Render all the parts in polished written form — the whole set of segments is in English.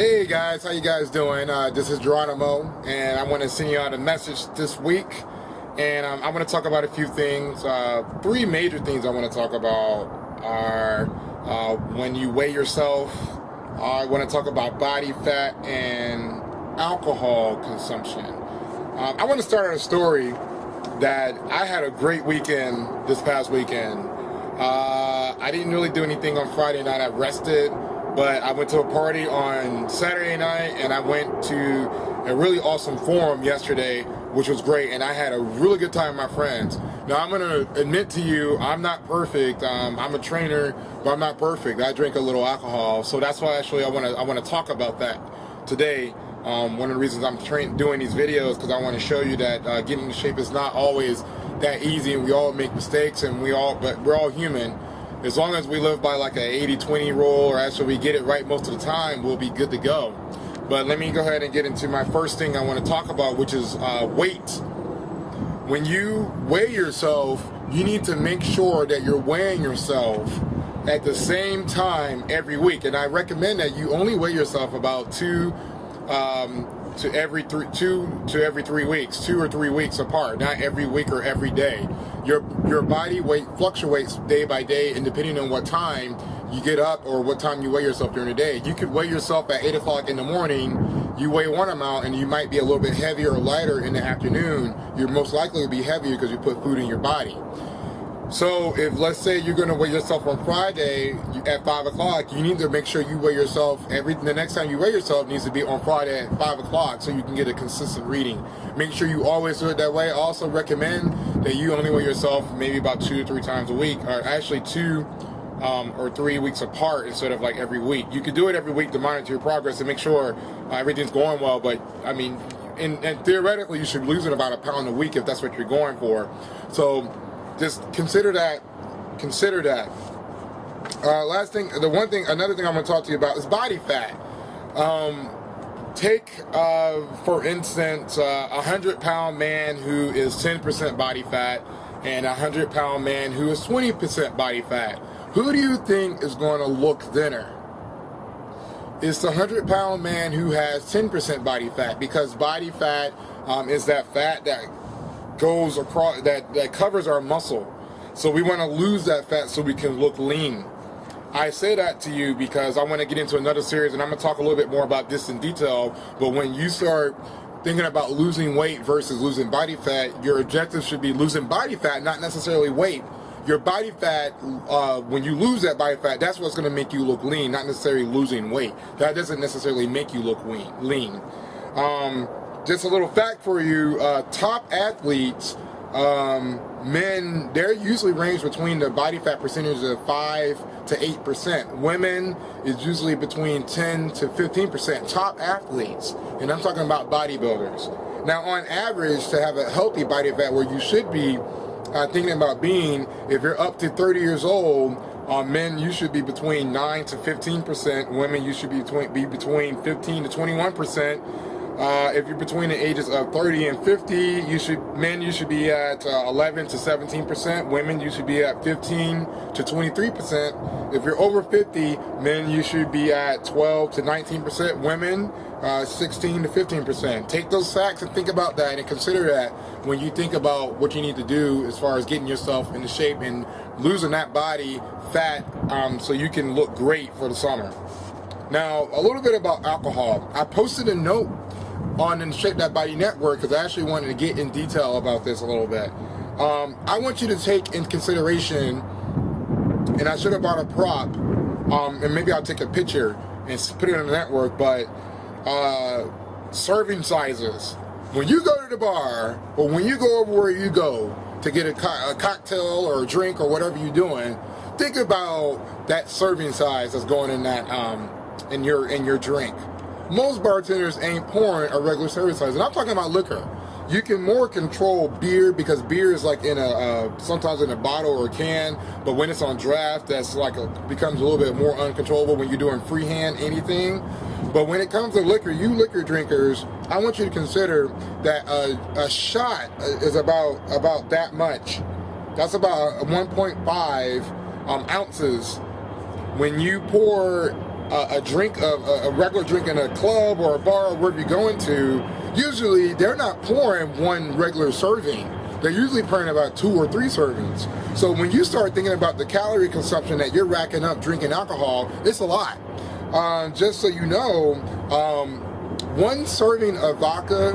Hey guys, how you guys doing? This is Geronimo, and I want to send you out a message this week. And I want to talk about a few things. Three major things I want to talk about are when you weigh yourself. I want to talk about body fat and alcohol consumption. I want to start a story that I had a great weekend this past weekend. I didn't really do anything on Friday night. I rested. But I went to a party on Saturday night, and I went to a really awesome forum yesterday, which was great, and I had a really good time with my friends. Now, I'm going to admit to you, I'm not perfect. I'm a trainer, but I'm not perfect. I drink a little alcohol, so that's why actually I want to talk about that today. One of the reasons I'm doing these videos, because I want to show you that getting in shape is not always that easy, and we all make mistakes, but we're all human. As long as we live by like a 80-20 rule, or actually we get it right most of the time, we'll be good to go. But let me go ahead and get into my first thing I want to talk about, which is weight. When you weigh yourself, you need to make sure that you're weighing yourself at the same time every week. And I recommend that you only weigh yourself about two to every 3 weeks, 2 or 3 weeks apart, not every week or every day. Your body weight fluctuates day by day, and depending on what time you get up or what time you weigh yourself during the day. You could weigh yourself at 8 o'clock in the morning, you weigh one amount, and you might be a little bit heavier or lighter in the afternoon. You're most likely to be heavier because you put food in your body. So if, let's say, you're going to weigh yourself on Friday at 5 o'clock, you need to make sure you weigh yourself the next time you weigh yourself needs to be on Friday at 5 o'clock so you can get a consistent reading. Make sure you always do it that way. I also recommend that you only weigh yourself maybe about 2 to 3 times a week, or actually 2 or 3 weeks apart instead of like every week. You could do it every week to monitor your progress and make sure everything's going well, but I mean, and theoretically you should lose about a pound a week if that's what you're going for. So just consider that. Another thing I'm going to talk to you about is body fat. Take, for instance, a 100-pound man who is 10% body fat and a 100-pound man who is 20% body fat. Who do you think is going to look thinner? It's the 100-pound man who has 10% body fat, because body fat is that fat that goes across, that covers our muscle. So we want to lose that fat so we can look lean. I say that to you because I want to get into another series, and I'm going to talk a little bit more about this in detail. But when you start thinking about losing weight versus losing body fat, your objective should be losing body fat, not necessarily weight. Your body fat, when you lose that body fat, that's what's going to make you look lean, not necessarily losing weight. That doesn't necessarily make you look lean. Just a little fact for you, top athletes, men, they're usually range between the body fat percentage of 5 to 8%. Women is usually between 10 to 15%. Top athletes, and I'm talking about bodybuilders. Now, on average, to have a healthy body fat where you should be thinking about being, if you're up to 30 years old, men, you should be between 9 to 15%. Women, you should be between 15 to 21%. If you're between the ages of 30 and 50, men you should be at 11 to 17%. Women, you should be at 15 to 23%. If you're over 50, men, you should be at 12 to 19%. Women, 16 to 15%. Take those facts and think about that, and consider that when you think about what you need to do as far as getting yourself into shape and losing that body fat so you can look great for the summer. Now, a little bit about alcohol. I posted a note on the Shape That Body Network because I actually wanted to get in detail about this a little bit. I want you to take in consideration, and I should have brought a prop, and maybe I'll take a picture and put it on the network, but serving sizes. When you go to the bar, or when you go over where you go to get a cocktail or a drink or whatever you're doing, think about that serving size that's going in that in your drink. Most bartenders ain't pouring a regular serving size, and I'm talking about liquor. You can more control beer, because beer is like in sometimes in a bottle or a can, but when it's on draft, that's like becomes a little bit more uncontrollable when you're doing freehand anything. But when it comes to liquor, you liquor drinkers, I want you to consider that a shot is about that much. That's about 1.5 ounces. When you pour a drink, a regular drink in a club or a bar or wherever you're going to, usually they're not pouring one regular serving. They're usually pouring about 2 or 3 servings. So when you start thinking about the calorie consumption that you're racking up drinking alcohol, it's a lot. Just so you know, one serving of vodka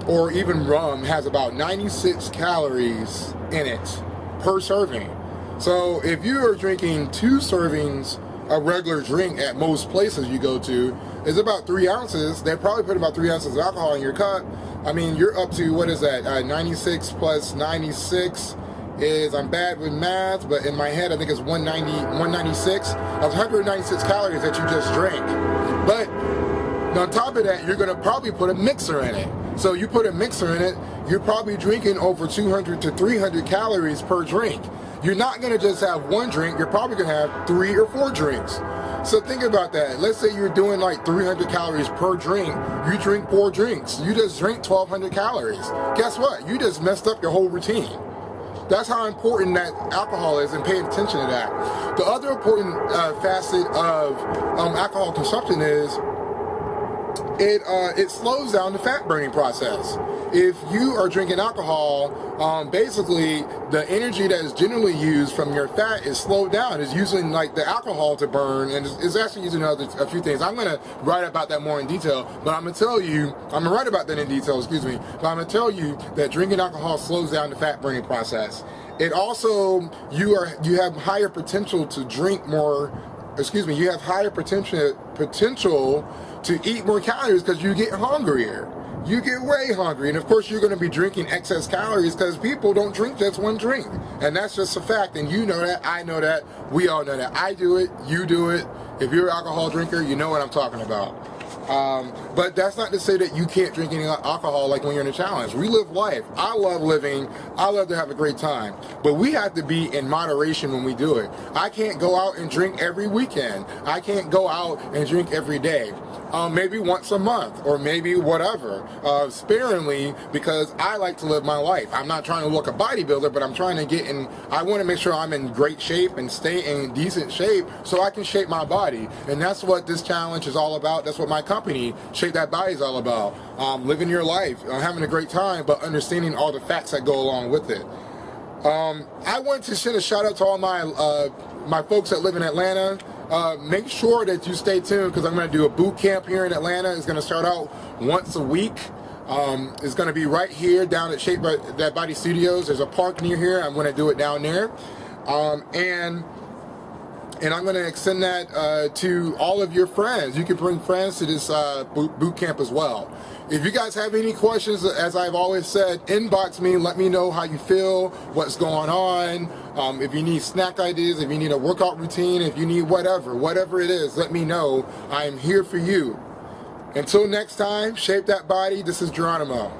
or even rum has about 96 calories in it per serving. So if you are drinking 2 servings of regular drink at most places you go to, it's about 3 ounces. They probably put about 3 ounces of alcohol in your cup. I mean, you're up to, what is that? 96 plus 96 is, I'm bad with math, but in my head I think it's 196. That's 196 calories that you just drank. But on top of that, you're gonna probably put a mixer in it. So you put a mixer in it, you're probably drinking over 200 to 300 calories per drink. You're not gonna just have one drink, you're probably gonna have 3 or 4 drinks. So think about that. Let's say you're doing like 300 calories per drink. You drink 4 drinks. You just drink 1,200 calories. Guess what? You just messed up your whole routine. That's how important that alcohol is, and pay attention to that. The other important facet of alcohol consumption is it slows down the fat burning process. If you are drinking alcohol, basically the energy that is generally used from your fat is slowed down. It's using like the alcohol to burn, and it's actually using a few things. I'm going to write about that more in detail, but I'm going to tell you, I'm going to write about that in detail, excuse me, but I'm going to tell you that drinking alcohol slows down the fat burning process. It also, you have higher potential to drink more, you have higher potential to eat more calories because you get hungrier. You get way hungry, and of course you're going to be drinking excess calories because people don't drink just one drink, and that's just a fact. And you know that, I know that, we all know that. I do it, you do it. If you're an alcohol drinker, you know what I'm talking about. But that's not to say that you can't drink any alcohol like when you're in a challenge. We live life. I love living. I love to have a great time. But we have to be in moderation when we do it. I can't go out and drink every weekend. I can't go out and drink every day. Maybe once a month, or maybe whatever, sparingly, because I like to live my life. I'm not trying to look a bodybuilder, but I'm trying to get in, I want to make sure I'm in great shape and stay in decent shape so I can shape my body. And that's what this challenge is all about. That's what my company, Shape That Body, is all about. Living your life, having a great time, but understanding all the facts that go along with it. I want to send a shout out to all my folks that live in Atlanta. Make sure that you stay tuned, because I'm going to do a boot camp here in Atlanta. It's going to start out once a week. It's going to be right here down at Shape That Body Studios. There's a park near here. I'm going to do it down there. And I'm going to extend that to all of your friends. You can bring friends to this boot camp as well. If you guys have any questions, as I've always said, inbox me. Let me know how you feel, what's going on. If you need snack ideas, if you need a workout routine, if you need whatever it is, let me know. I am here for you. Until next time, Shape That Body. This is Geronimo.